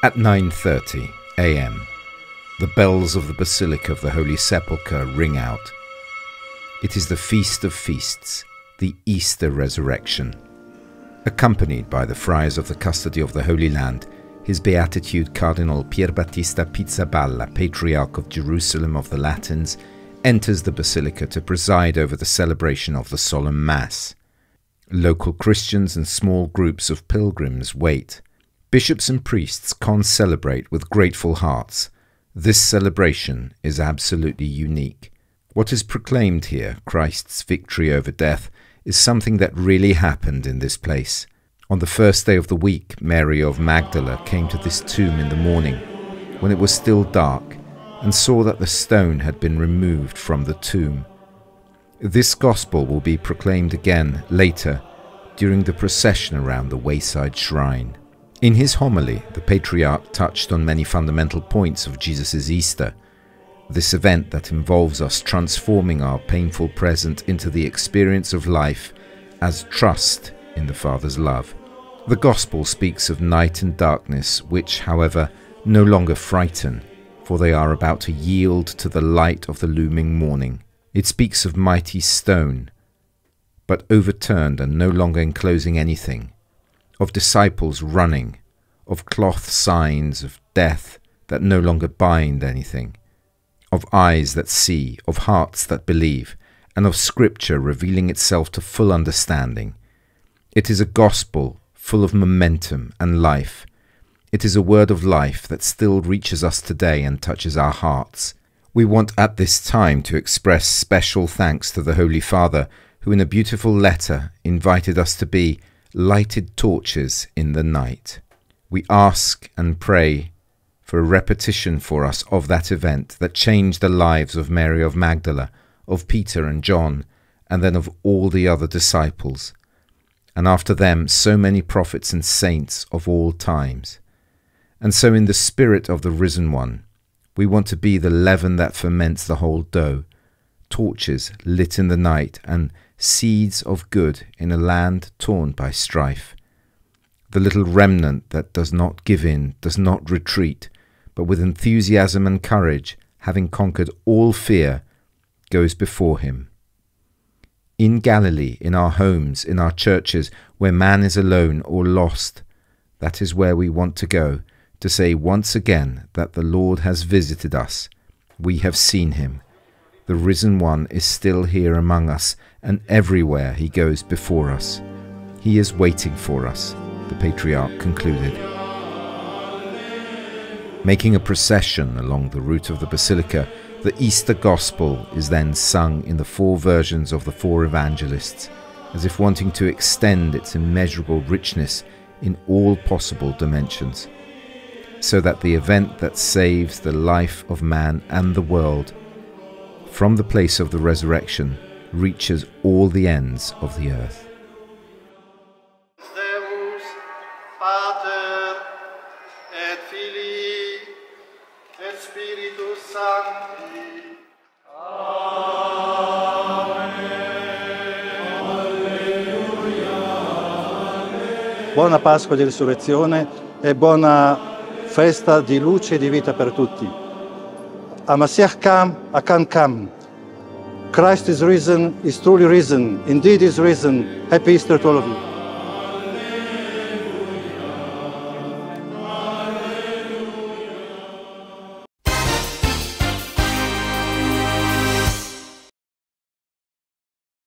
At 9:30 a.m., the bells of the Basilica of the Holy Sepulcher ring out. It is the Feast of Feasts, the Easter Resurrection. Accompanied by the friars of the Custody of the Holy Land, His Beatitude Cardinal Pizzaballa, Patriarch of Jerusalem of the Latins, enters the Basilica to preside over the celebration of the Solemn Mass. Local Christians and small groups of pilgrims wait. Bishops and priests con-celebrate with grateful hearts. This celebration is absolutely unique. What is proclaimed here, Christ's victory over death, is something that really happened in this place. On the first day of the week, Mary of Magdala came to this tomb in the morning, when it was still dark, and saw that the stone had been removed from the tomb. This gospel will be proclaimed again later, during the procession around the wayside shrine. In his homily, the Patriarch touched on many fundamental points of Jesus' Easter, this event that involves us transforming our painful present into the experience of life as trust in the Father's love. The Gospel speaks of night and darkness, which, however, no longer frighten, for they are about to yield to the light of the looming morning. It speaks of mighty stone, but overturned and no longer enclosing anything, of disciples running, of cloth signs of death that no longer bind anything, of eyes that see, of hearts that believe, and of Scripture revealing itself to full understanding. It is a gospel full of momentum and life. It is a word of life that still reaches us today and touches our hearts. We want at this time to express special thanks to the Holy Father, who in a beautiful letter invited us to be lighted torches in the night. We ask and pray for a repetition for us of that event that changed the lives of Mary of Magdala, of Peter and John, and then of all the other disciples, and after them so many prophets and saints of all times. And so in the spirit of the Risen One, we want to be the leaven that ferments the whole dough, torches lit in the night and seeds of good in a land torn by strife. The little remnant that does not give in, does not retreat, but with enthusiasm and courage, having conquered all fear, goes before him. In Galilee, in our homes, in our churches, where man is alone or lost, that is where we want to go, to say once again that the Lord has visited us. We have seen him. The Risen One is still here among us, and everywhere he goes before us. He is waiting for us, the Patriarch concluded. Making a procession along the route of the Basilica, the Easter Gospel is then sung in the four versions of the four evangelists, as if wanting to extend its immeasurable richness in all possible dimensions, so that the event that saves the life of man and the world from the place of the resurrection reaches all the ends of the earth. Deus, Pater, et Filii, et Spiritus Sancti. Buona Pasqua di Risurrezione e buona festa di luce e di vita per tutti. Amasiach kam, akan kam. Christ is risen, is truly risen, indeed is risen. Happy Easter to all of you.